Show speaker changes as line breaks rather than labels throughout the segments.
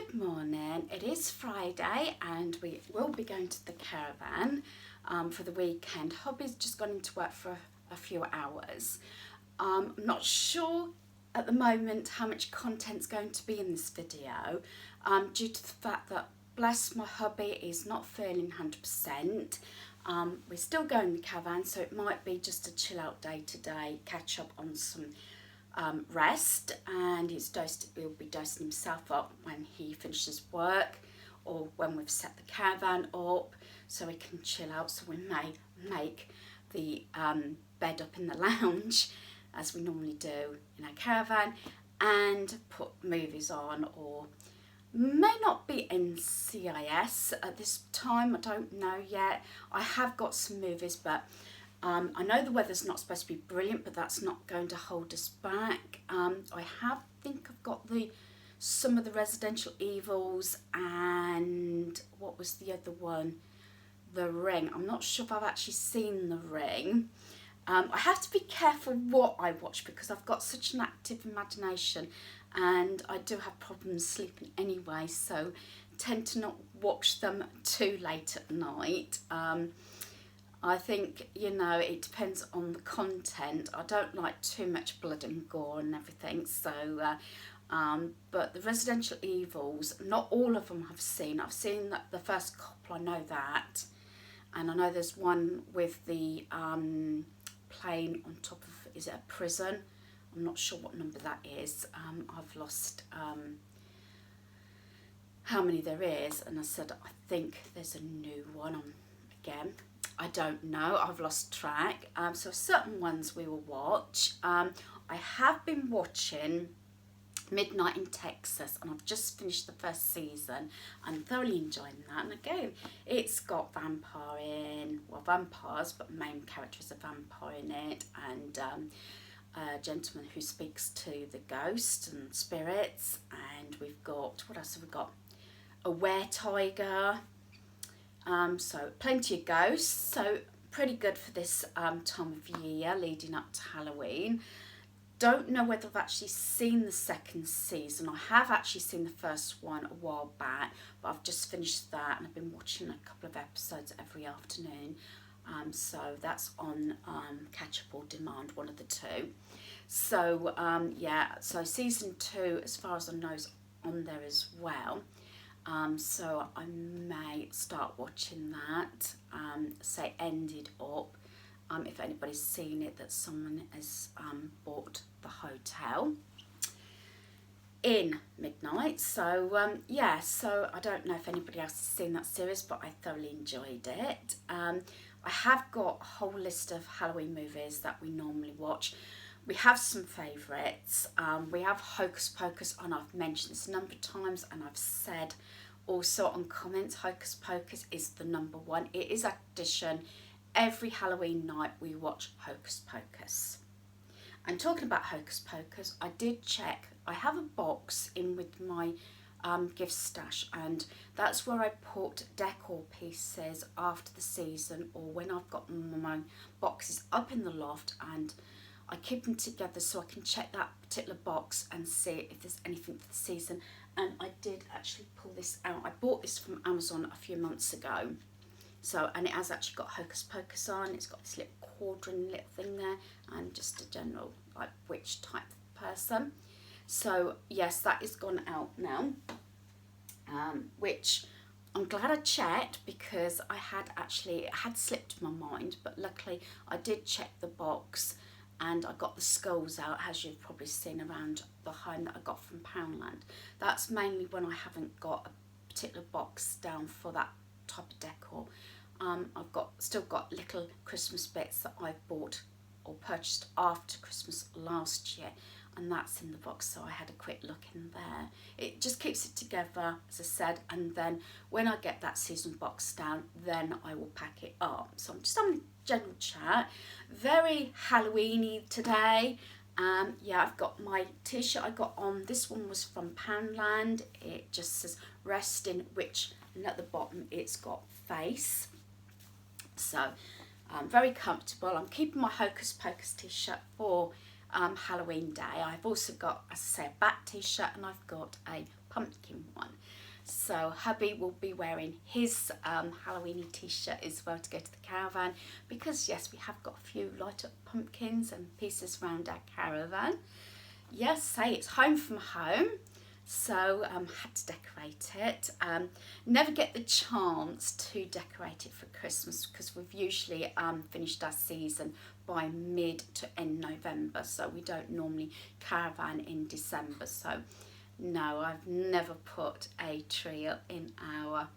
Good morning. It is Friday and we will be going to the Caravan for the weekend. Hubby's just gone into work for a few hours. I'm not sure at the moment how much content's going to be in this video due to the fact that, bless my hubby, is not feeling 100%. We're still going to the Caravan, so it might be just a chill out day today, catch up on some rest, and he'll be dosing himself up when he finishes work or when we've set the caravan up so we can chill out. So we may make the bed up in the lounge as we normally do in our caravan and put movies on, or may not be NCIS at this time, I don't know yet. I have got some movies, but I know the weather's not supposed to be brilliant, but that's not going to hold us back. I think I've got some of the Residential Evils, and what was the other one? The Ring. I'm not sure if I've actually seen The Ring. I have to be careful what I watch because I've got such an active imagination and I do have problems sleeping anyway, so tend to not watch them too late at night. I think, it depends on the content. I don't like too much blood and gore and everything, so, but the Residential Evils, not all of them I've seen. I've seen the first couple, I know that. And I know there's one with the plane on top of, is it a prison? I'm not sure what number that is. I've lost how many there is, and I said, I think there's a new one on again. I don't know, I've lost track. So certain ones we will watch. I have been watching Midnight in Texas, and I've just finished the first season. I'm thoroughly enjoying that. And again, it's got vampires, but the main character is a vampire in it, and a gentleman who speaks to the ghosts and spirits. And we've got, what else have we got? A were-tiger. So plenty of ghosts, so pretty good for this time of year leading up to Halloween. Don't know whether I've actually seen the second season. I have actually seen the first one a while back, but I've just finished that and I've been watching a couple of episodes every afternoon. So that's on catch up or demand, one of the two. So so season 2, as far as I know, is on there as well. So I may start watching that, say ended up, if anybody's seen it, that someone has bought the hotel in Midnight. So so I don't know if anybody else has seen that series, but I thoroughly enjoyed it. I have got a whole list of Halloween movies that we normally watch. We have some favourites. We have Hocus Pocus, and I've mentioned this a number of times, and I've said also on comments, Hocus Pocus is the number one. It is a tradition. Every Halloween night we watch Hocus Pocus. And talking about Hocus Pocus, I did check. I have a box in with my gift stash, and that's where I put decor pieces after the season, or when I've got my boxes up in the loft, and I keep them together so I can check that particular box and see if there's anything for the season. And I did actually pull this out. I bought this from Amazon a few months ago. So, and it has actually got Hocus Pocus on. It's got this little quadrant little thing there, and just a general like witch type person. So yes, that is gone out now, which I'm glad I checked, because it had slipped my mind, but luckily I did check the box. And I got the skulls out, as you've probably seen around behind, that I got from Poundland. That's mainly when I haven't got a particular box down for that type of decor. I've still got little Christmas bits that I've bought or purchased after Christmas last year, and that's in the box, so I had a quick look in there. It just keeps it together, as I said, and then when I get that season box down, then I will pack it up. So I'm just having a general chat. Very Halloweeny today. I've got my t-shirt I got on. This one was from Poundland. It just says Rest in Witch, and at the bottom it's got face. So very comfortable. I'm keeping my Hocus Pocus t-shirt for Halloween day. I've also got, as I say, a bat t-shirt, and I've got a pumpkin one. So hubby will be wearing his Halloweeny t-shirt as well to go to the caravan, because yes, we have got a few light up pumpkins and pieces around our caravan. Yes, say it's home from home, so had to decorate it. Never get the chance to decorate it for Christmas, because we've usually finished our season by mid to end November, so we don't normally caravan in December. So no, I've never put a tree up in our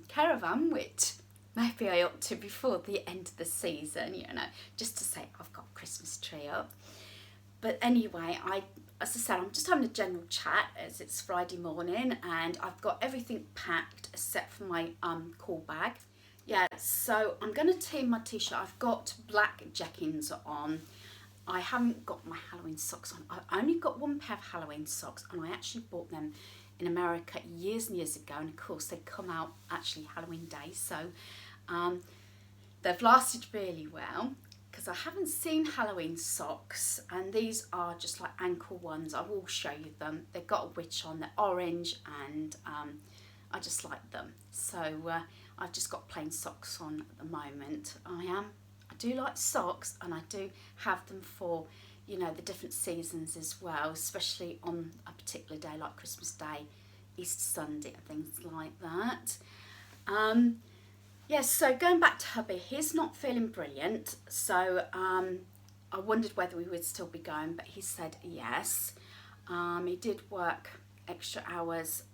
caravan, which maybe I ought to before the end of the season, you know, just to say I've got a Christmas tree up. But anyway, as I said, I'm just having a general chat as it's Friday morning, and I've got everything packed except for my call bag. Yeah, so I'm going to team my t-shirt. I've got black jeggings on. I haven't got my Halloween socks on. I only got one pair of Halloween socks, and I actually bought them in America years and years ago, and of course they come out actually Halloween day, so they've lasted really well, because I haven't seen Halloween socks, and these are just like ankle ones. I will show you them. They've got a witch on, they're orange, and I just like them. So I've just got plain socks on at the moment. I do like socks, and I do have them for, you know, the different seasons as well, especially on a particular day like Christmas Day, Easter Sunday, and things like that. Yes, so going back to hubby, he's not feeling brilliant, so I wondered whether we would still be going, but he said yes. He did work extra hours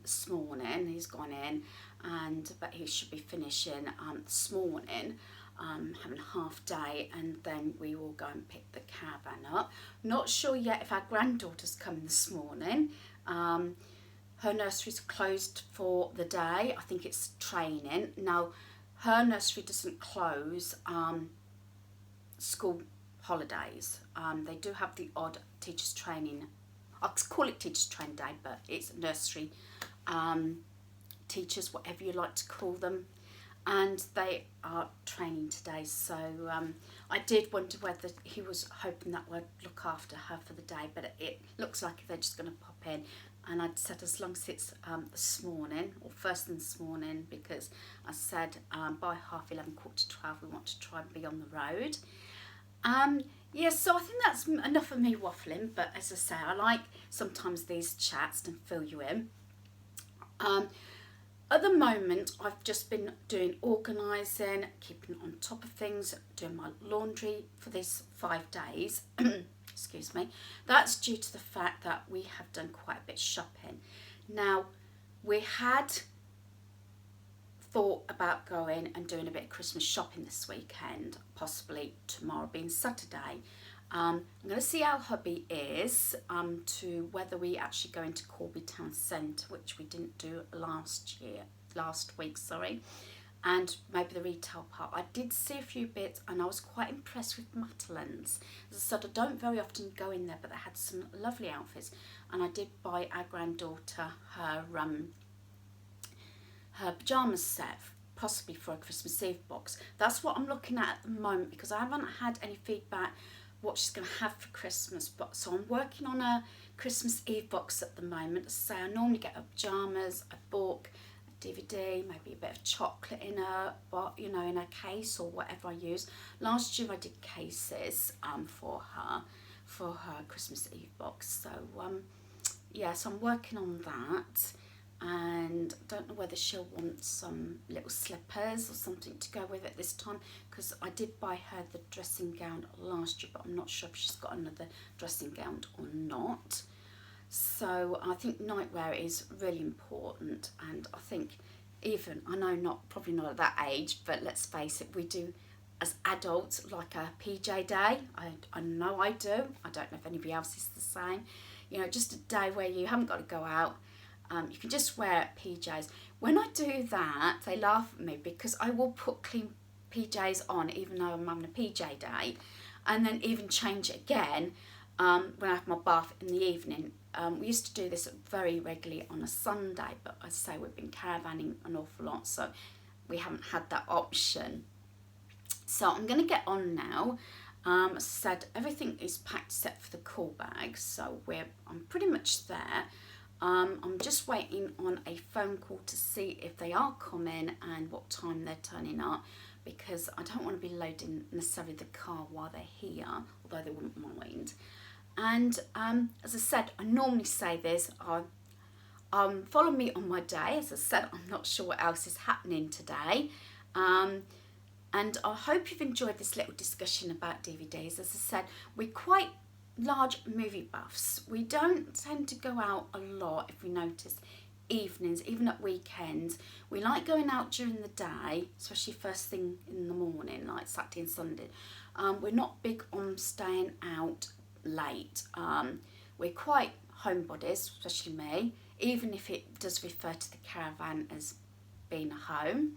this morning. He's gone in, but he should be finishing this morning. Having a half day, and then we will go and pick the caravan up. Not sure yet if our granddaughter's coming this morning. Her nursery's closed for the day. I think it's training. Now, her nursery doesn't close school holidays. They do have the odd teachers training. I'll call it teachers training day, but it's nursery teachers, whatever you like to call them. And they are training today, so I did wonder whether he was hoping that we'd look after her for the day, but it looks like they're just going to pop in. And I'd said as long as it's this morning, or first thing this morning, because I said by 11:30, 11:45 we want to try and be on the road. Yeah, so I think that's enough of me waffling, but as I say, I like sometimes these chats to fill you in. At the moment, I've just been doing organising, keeping on top of things, doing my laundry for these 5 days. Excuse me. That's due to the fact that we have done quite a bit of shopping. Now, we had thought about going and doing a bit of Christmas shopping this weekend, possibly tomorrow being Saturday. I'm going to see how hubby is to whether we actually go into Corby Town Centre, which we didn't do last week, and maybe the retail part. I did see a few bits, and I was quite impressed with Matalan's. As I said, I don't very often go in there, but they had some lovely outfits, and I did buy our granddaughter her pyjama set, possibly for a Christmas Eve box. That's what I'm looking at the moment, because I haven't had any feedback what she's going to have for Christmas, but so I'm working on a Christmas Eve box at the moment. So I normally get her pyjamas, a book, a DVD, maybe a bit of chocolate in her, in a case or whatever I use. Last year I did cases for her Christmas Eve box. So so I'm working on that. And I don't know whether she'll want some little slippers or something to go with it this time, because I did buy her the dressing gown last year, but I'm not sure if she's got another dressing gown or not. So I think nightwear is really important, and I think I know probably not at that age, but let's face it, we do as adults like a PJ day. I know I do. I don't know if anybody else is the same. Just a day where you haven't got to go out. You can just wear PJs. When I do that, they laugh at me, because I will put clean PJs on even though I'm having a PJ day, and then even change it again when I have my bath in the evening. We used to do this very regularly on a Sunday, but I say we've been caravanning an awful lot, so we haven't had that option. So I'm going to get on now As I said, everything is packed except for the call bags, so I'm pretty much there. I'm just waiting on a phone call to see if they are coming and what time they're turning up, because I don't want to be loading necessarily the car while they're here, although they wouldn't mind. And as I said, I normally say this, follow me on my day. As I said, I'm not sure what else is happening today. And I hope you've enjoyed this little discussion about DVDs. As I said, we're quite large movie buffs. We don't tend to go out a lot, if we notice, evenings, even at weekends. We like going out during the day, especially first thing in the morning, like Saturday and Sunday. We're not big on staying out late. We're quite homebodies, especially me, even if it does refer to the Caravan as being a home.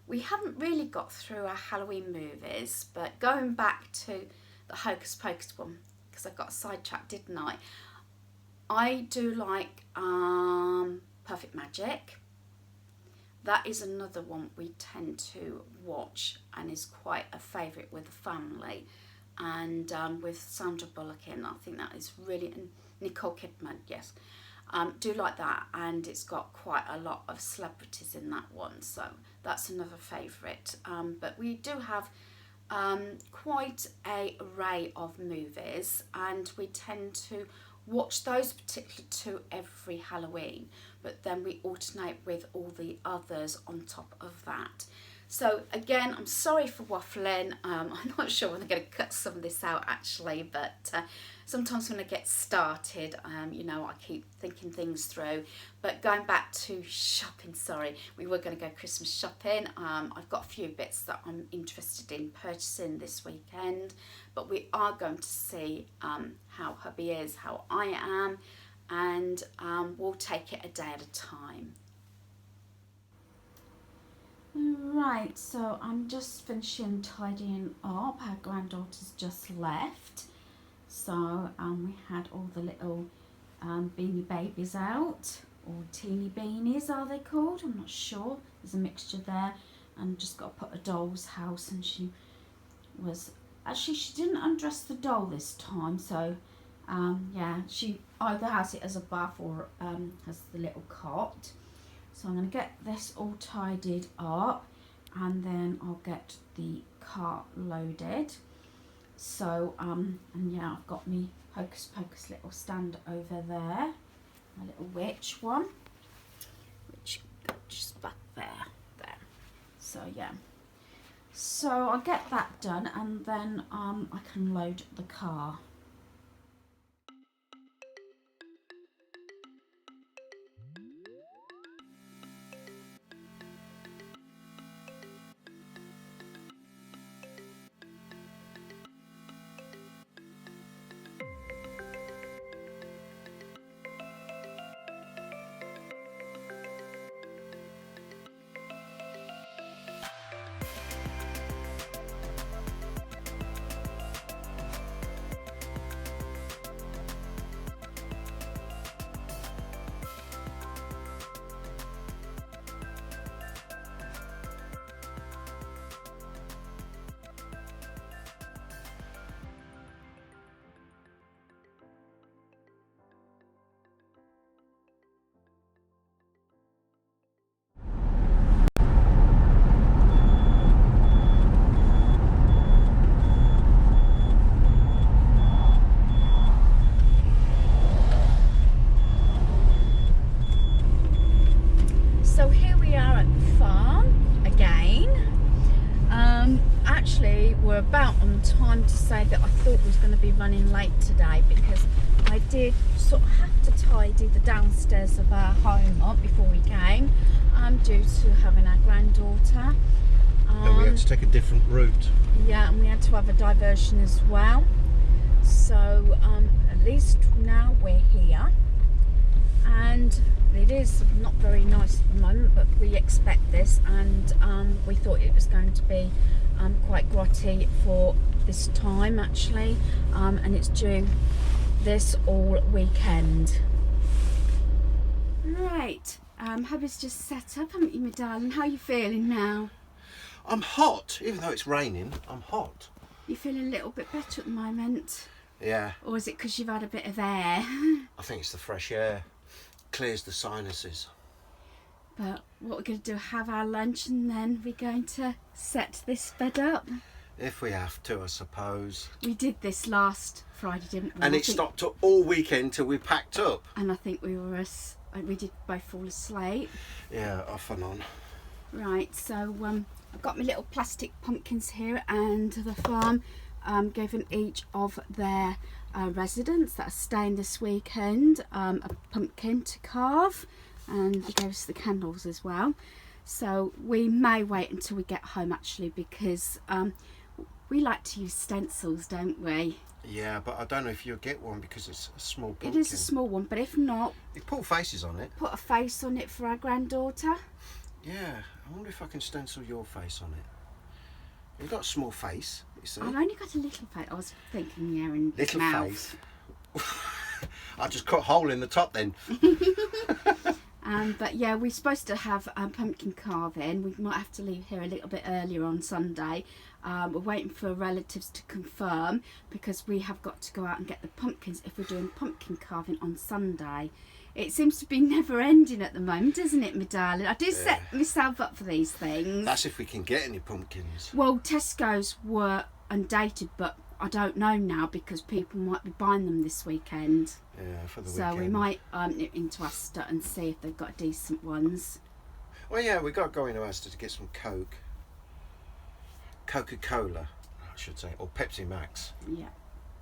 We haven't really got through our Halloween movies, but going back to the Hocus Pocus one, because I got sidetracked, didn't I? I do like Perfect Magic. That is another one we tend to watch and is quite a favourite with the family. And with Sandra Bullock in, I think that is really, and Nicole Kidman, yes. Do like that, and it's got quite a lot of celebrities in that one, so that's another favourite. But we do have quite a array of movies, and we tend to watch those particular two every Halloween, but then we alternate with all the others on top of that. So again, I'm sorry for waffling. I'm not sure when I'm going to cut some of this out actually, but sometimes when I get started, you know, I keep thinking things through. But going back to shopping, sorry, we were going to go Christmas shopping. I've got a few bits that I'm interested in purchasing this weekend, but we are going to see how hubby is, how I am, and we'll take it a day at a time. Right, so I'm just finishing tidying up. Our granddaughter's just left. So we had all the little beanie babies out, or teeny beanies are they called? I'm not sure. There's a mixture there. And just got to put a doll's house, and she didn't undress the doll this time. So yeah, she either has it as a bath or has the little cot. So I'm going to get this all tidied up, and then I'll get the cart loaded. So, and yeah, I've got my Hocus Pocus little stand over there, my little witch one, which just back there. So yeah, so I'll get that done, and then I can load the car. We're about on time to say that I thought was going to be running late today, because I did sort of have to tidy the downstairs of our home up before we came, due to having our granddaughter.
And we had to take a different route.
Yeah, and we had to have a diversion as well. So at least now we're here, and it is not very nice at the moment, but we expect this, and we thought it was going to be quite grotty for this time actually, and it's due this all weekend. Right, hubby's just set up, haven't you, my darling? How are you feeling now?
I'm hot, even though it's raining. I'm hot.
You feel a little bit better at the moment?
Yeah.
Or is it because you've had a bit of air?
I think it's the fresh air. Clears the sinuses.
But what we're going to do, have our lunch, and then we're going to set this bed up.
If we have to, I suppose.
We did this last Friday, didn't we?
And it stopped all weekend till we packed up.
And I think we did both fall asleep.
Yeah, off and on.
Right, so I've got my little plastic pumpkins here, and the farm gave them each of their residents that are staying this weekend a pumpkin to carve, and they gave us the candles as well. So we may wait until we get home actually, because we like to use stencils, don't we?
Yeah, but I don't know if you'll get one because it's a small pumpkin.
It is a small one, but if not,
you put faces on it.
Put a face on it for our granddaughter.
Yeah, I wonder if I can stencil your face on it. You've got a small face, you see.
I've only got a little face. I was thinking, yeah, in
little
mouth.
Face. I just cut a hole in the top then.
But yeah, we're supposed to have pumpkin carving. We might have to leave here a little bit earlier on Sunday. We're waiting for relatives to confirm, because we have got to go out and get the pumpkins if we're doing pumpkin carving on Sunday. It seems to be never ending at the moment, doesn't it, my darling? I do set myself up for these things.
That's if we can get any pumpkins.
Well, Tesco's were undated, but I don't know now, because people might be buying them this weekend.
Yeah, for the weekend.
So we might nip into Asda and see if they've got decent ones.
Well, yeah, we got to go into Asda to get some Coke. Coca-Cola, I should say, or Pepsi Max.
Yeah,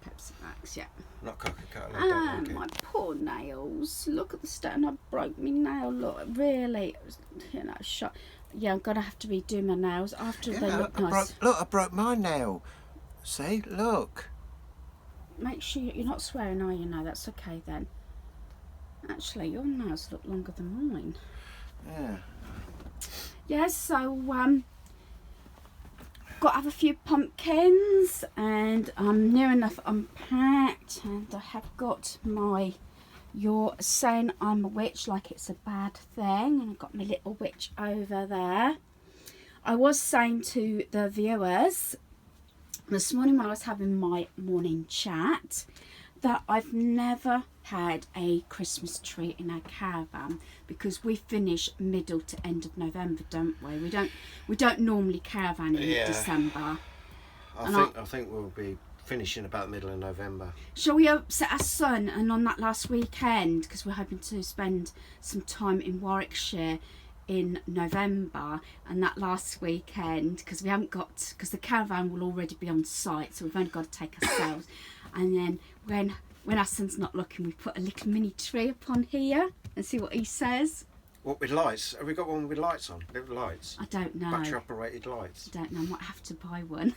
Pepsi Max, yeah.
Not Coca-Cola.
And my poor nails. Look at the state, and I broke my nail. Look, really, shot. Yeah, I'm gonna have to redo my nails after they look nice.
I broke my nail. See, look.
Make sure you're not swearing, are you? No, that's okay then. Actually, your nails look longer than mine.
Yeah.
Yeah, so got to have a few pumpkins, and I'm near enough unpacked, and I have got my "You're saying I'm a witch like it's a bad thing," and I've got my little witch over there. I was saying to the viewers this morning when I was having my morning chat that I've never had a Christmas tree in our caravan, because we finish middle to end of November, don't we? We don't normally caravan in December.
I think we'll be finishing about middle of November.
Shall we upset our son, and on that last weekend, because we're hoping to spend some time in Warwickshire in November, and that last weekend, because the caravan will already be on site, so we've only got to take ourselves. And then when our son's not looking, we put a little mini tree up on here and see what he says.
What, with lights? Have we got one with lights on? Little lights?
I don't know.
Battery operated lights?
I don't know. I might have to buy one.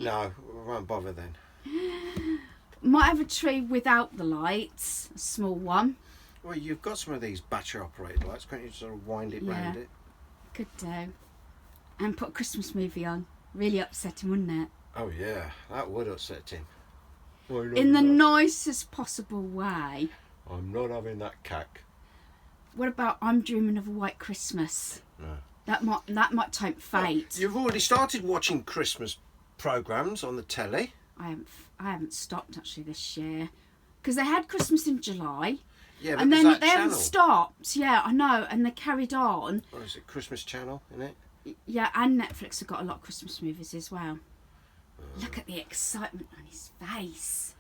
No, we won't bother then.
Might have a tree without the lights, a small one.
Well, you've got some of these battery operated lights, can't you sort of wind it round it?
Could do. And put a Christmas movie on. Really upsetting, wouldn't it?
Oh yeah, that would upset him.
In the nicest possible way.
I'm not having that cack.
What about I'm Dreaming of a White Christmas?
No.
That might tempt fate.
Well, you've already started watching Christmas programmes on the telly.
I haven't stopped actually this year, because they had Christmas in July.
Yeah, but
and then they
channel.
haven't stopped. Yeah, I know, and they carried on.
What is it, Christmas Channel, isn't it?
Yeah, and Netflix have got a lot of Christmas movies as well. Look at the excitement on his face.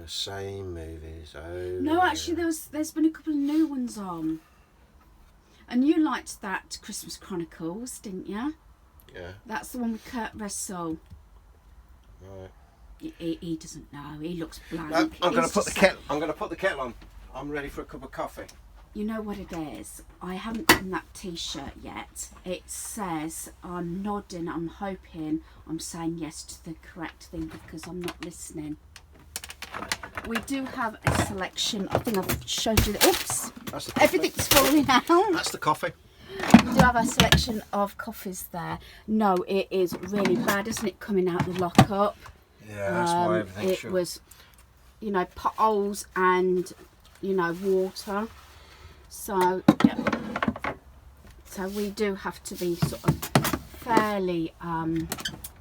Same movies.
No, actually, there's been a couple of new ones on. And you liked that Christmas Chronicles, didn't you?
Yeah.
That's the one with Kurt Russell.
Right.
He doesn't know. He looks blank.
No, I'm going to put the kettle on. I'm ready for a cup of coffee.
You know what it is? I haven't done that t-shirt yet. It says I'm nodding, I'm hoping, I'm saying yes to the correct thing, because I'm not listening. We do have a selection. I think I've showed you. Oops! Everything's falling out.
That's the coffee.
We do have a selection of coffees there. No, it is really bad, isn't it, coming out the lockup?
Yeah, that's why everything's
It was, potholes and, water. So, yeah. So we do have to be sort of fairly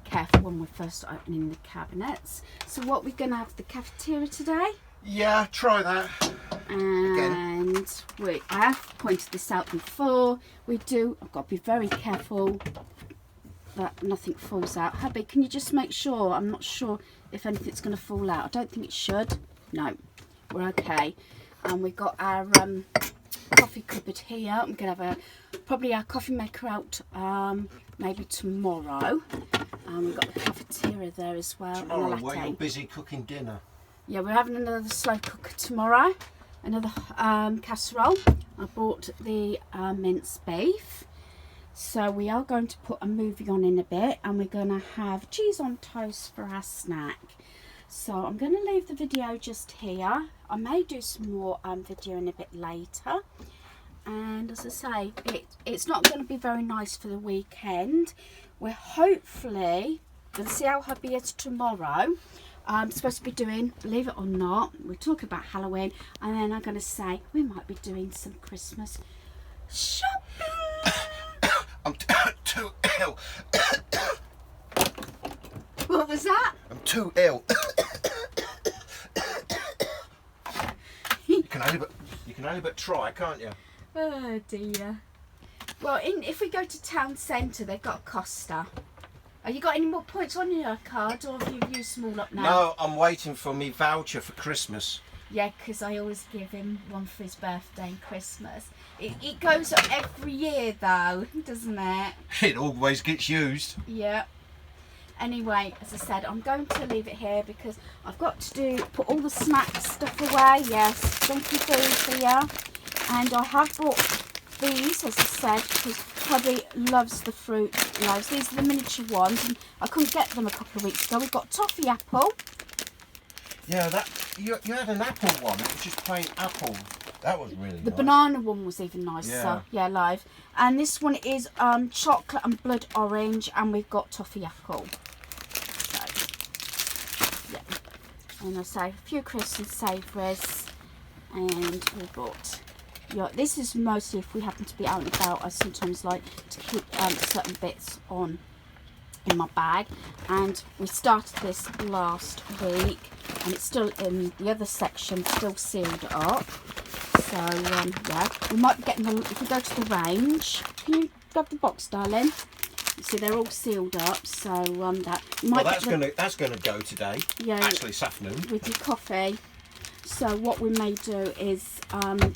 careful when we're first opening the cabinets. So what, we're going to have the cafeteria today?
Yeah, try that.
And I have pointed this out before. I've got to be very careful that nothing falls out. Hubby, can you just make sure? I'm not sure if anything's going to fall out. I don't think it should. No, we're okay. And we've got our coffee cupboard here. I'm going to have probably our coffee maker out maybe tomorrow. We've got the cafeteria there as well.
Tomorrow, while you're busy cooking dinner.
Yeah, we're having another slow cooker tomorrow. Another casserole. I bought the minced beef. So we are going to put a movie on in a bit, and we're going to have cheese on toast for our snack. So I'm going to leave the video just here. I may do some more video in a bit later. And as I say, it's not going to be very nice for the weekend. We're hopefully going to see how hubby is tomorrow. I'm supposed to be doing, believe it or not, we're talking about Halloween, and then I'm going to say we might be doing some Christmas shopping.
I'm too ill.
What was that?
I'm too ill. You can only but try, can't you?
Oh dear. Well, if we go to town centre, they've got a Costa. Have you got any more points on your card, or have you used them all up now?
No, I'm waiting for me voucher for Christmas.
Yeah, because I always give him one for his birthday and Christmas. It goes up every year though, doesn't it?
It always gets used.
Yeah. Anyway, as I said, I'm going to leave it here because I've got to put all the snack stuff away. Yes, junky food here. And I have bought these, as I said, because hubby loves the fruit loaves. These are the miniature ones, and I couldn't get them a couple of weeks ago. We've got toffee apple.
Yeah, you had an apple one. It was just plain apple. That was really nice.
The banana one was even nicer. Yeah, live. And this one is chocolate and blood orange, and we've got toffee apple. So, yeah. And I say a few crisps and savouries, and we bought. Yeah, this is mostly if we happen to be out and about. I sometimes like to keep certain bits on in my bag, and we started this last week, and it's still in the other section, still sealed up. So yeah, we might be getting if we go to the range. Can you grab the box, darling? You see, they're all sealed up, so that you might.
Well, that's gonna go today.
Yeah,
actually, this afternoon
with your coffee. So what we may do is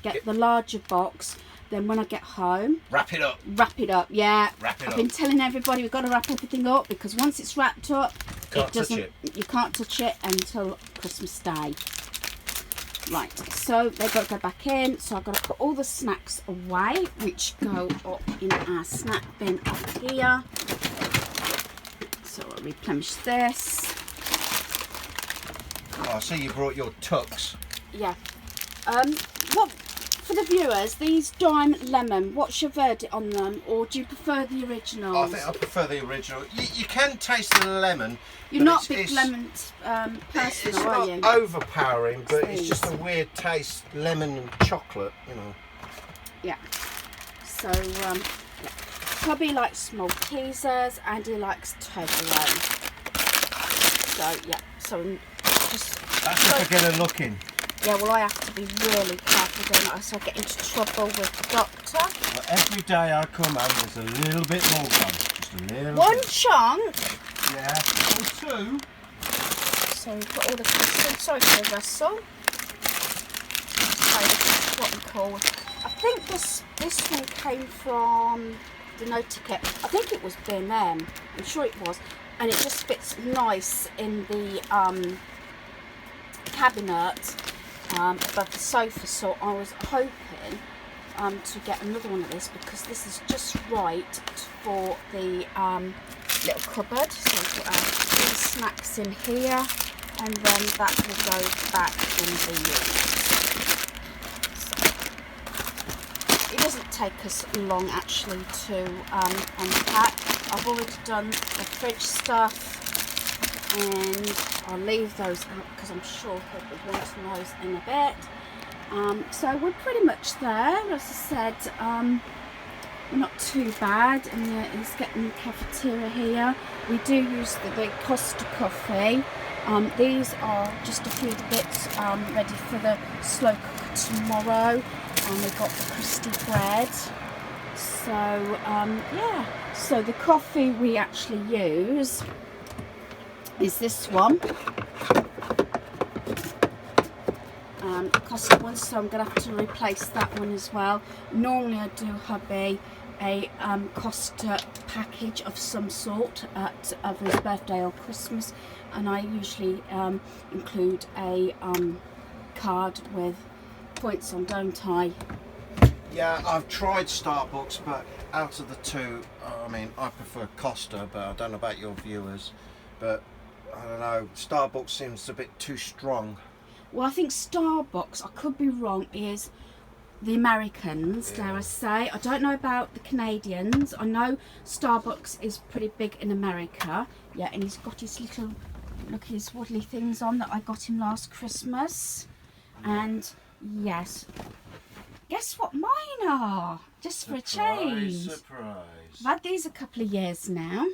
get the larger box. Then when I get home,
wrap it up.
Wrap it up, yeah.
Wrap it up.
I've been telling everybody we've got to wrap everything up, because once it's wrapped up, you can't touch it until Christmas Day. Right, so they've got to go back in. So I've got to put all the snacks away, which go up in our snack bin up here. So I'll replenish this.
Oh, I see you brought your tucks.
Yeah. What for the viewers? These Dime Lemon. What's your verdict on them, or do you prefer the originals?
I think I prefer the original. You can taste the lemon.
You're not a big lemon person,
it's
are
not
you?
overpowering, but it's just a weird taste, lemon and chocolate, you know.
Yeah. So, hubby likes Maltesers and he likes Toblerone. So, yeah. So, just.
That's if I get a look in.
Yeah, well, I have to be really careful, don't I? So I get into trouble with the doctor.
Well, every day I come home, there's a little bit more gone. Just a little
One
bit.
chunk.
Yeah, or two.
So we've got all the custard. Sorry for the rustle. So this is what we call. I think this one came from the No Ticket. I think it was B&M. I'm sure it was, and it just fits nice in the cabinet above the sofa. So I was hoping to get another one of this, because this is just right for the little cupboard. So we've got all the snacks in here, and then that will go back in the unit. So it doesn't take us long actually to unpack. I've already done the fridge stuff, and I'll leave those out because I'm sure he'll be wanting those in a bit. So we're pretty much there. As I said, we're not too bad, and it's getting the cafeteria here. We do use the Costa coffee. These are just a few of the bits ready for the slow cooker tomorrow, and we've got the crusty bread. So yeah, so the coffee we actually use is this one, Costa one, so I'm going to have to replace that one as well. Normally I do hubby a Costa package of some sort at his birthday or Christmas, and I usually include a card with points on, don't I?
Yeah, I've tried Starbucks, but out of the two, I mean, I prefer Costa, but I don't know about your viewers, but I don't know, Starbucks seems a bit too strong.
Well, I think Starbucks, I could be wrong, is the Americans,
Yeah.
dare I say. I don't know about the Canadians. I know Starbucks is pretty big in America. Yeah, and he's got his little, look, his waddly things on that I got him last Christmas. And yes, guess what mine are? Just for a change.
Surprise.
I've had these a couple of years now.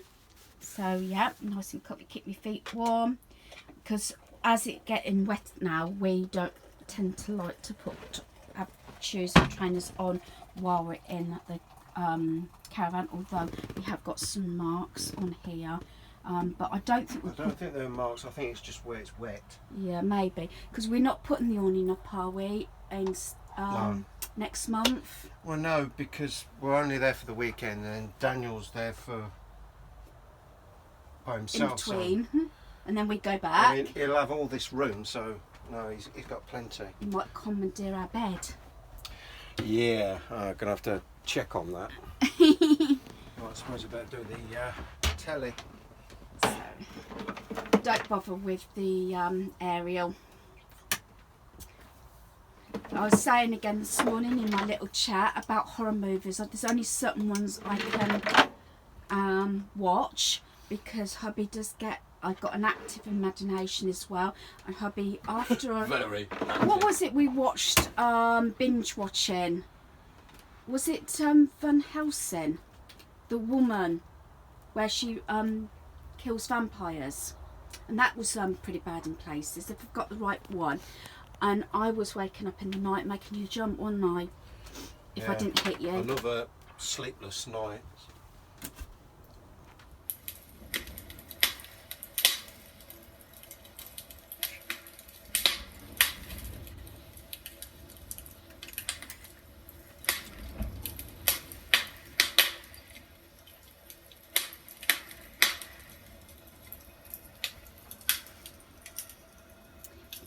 So yeah, nice and comfy, keep my feet warm. Because as it getting wet now, we don't tend to like to put shoes and trainers on while we're in the caravan, although we have got some marks on here, but I don't think
they're marks. I think it's just where it's wet.
Yeah, maybe because we're not putting the awning up, are we, in
No.
next month?
Well, no, because we're only there for the weekend, and Daniel's there by himself.
In between,
so,
and then we go back.
I mean, he'll have all this room, so no, he's got plenty.
You might commandeer our bed.
Yeah, I'm gonna have to check on that. Well, I suppose I better do the telly.
So, don't bother with the aerial. I was saying again this morning in my little chat about horror movies. There's only certain ones I can watch because hubby does get. I've got an active imagination as well, and hubby after a,
Very.
what was it we watched binge watching? Was it Van Helsing, the woman where she kills vampires, and that was pretty bad in places if I've got the right one. And I was waking up in the night making you jump, wasn't I? If I didn't hit you.
Another sleepless night.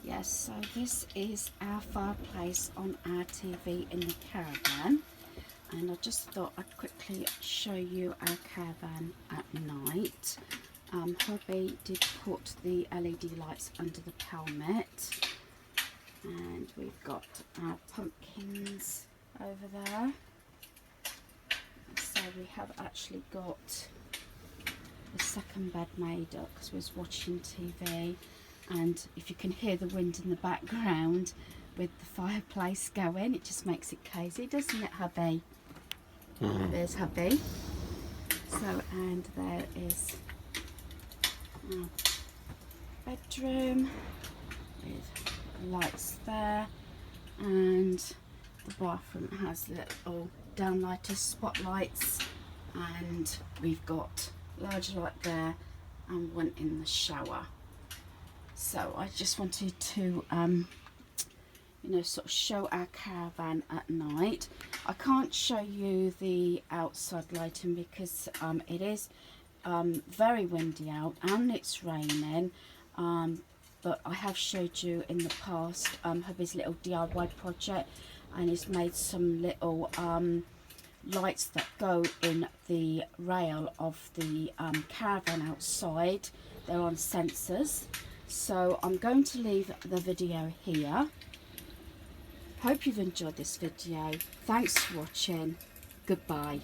Yes, so this is our fireplace on our TV in the caravan, and I just thought I'd quickly show you our caravan at night. Hubby did put the LED lights under the pelmet, and we've got our pumpkins over there. So we have actually got the second bed made up because we was watching TV. And if you can hear the wind in the background with the fireplace going, it just makes it cosy, doesn't it, hubby? There's hubby. So, and there is our bedroom with lights there, and the bathroom has little downlighters, spotlights, and we've got large light there and one in the shower. So I just wanted to, you know, sort of show our caravan at night. I can't show you the outside lighting because it is very windy out and it's raining. But I have showed you in the past hubby's little DIY project, and he's made some little lights that go in the rail of the caravan outside. They're on sensors. So I'm going to leave the video here. Hope you've enjoyed this video. Thanks for watching. Goodbye.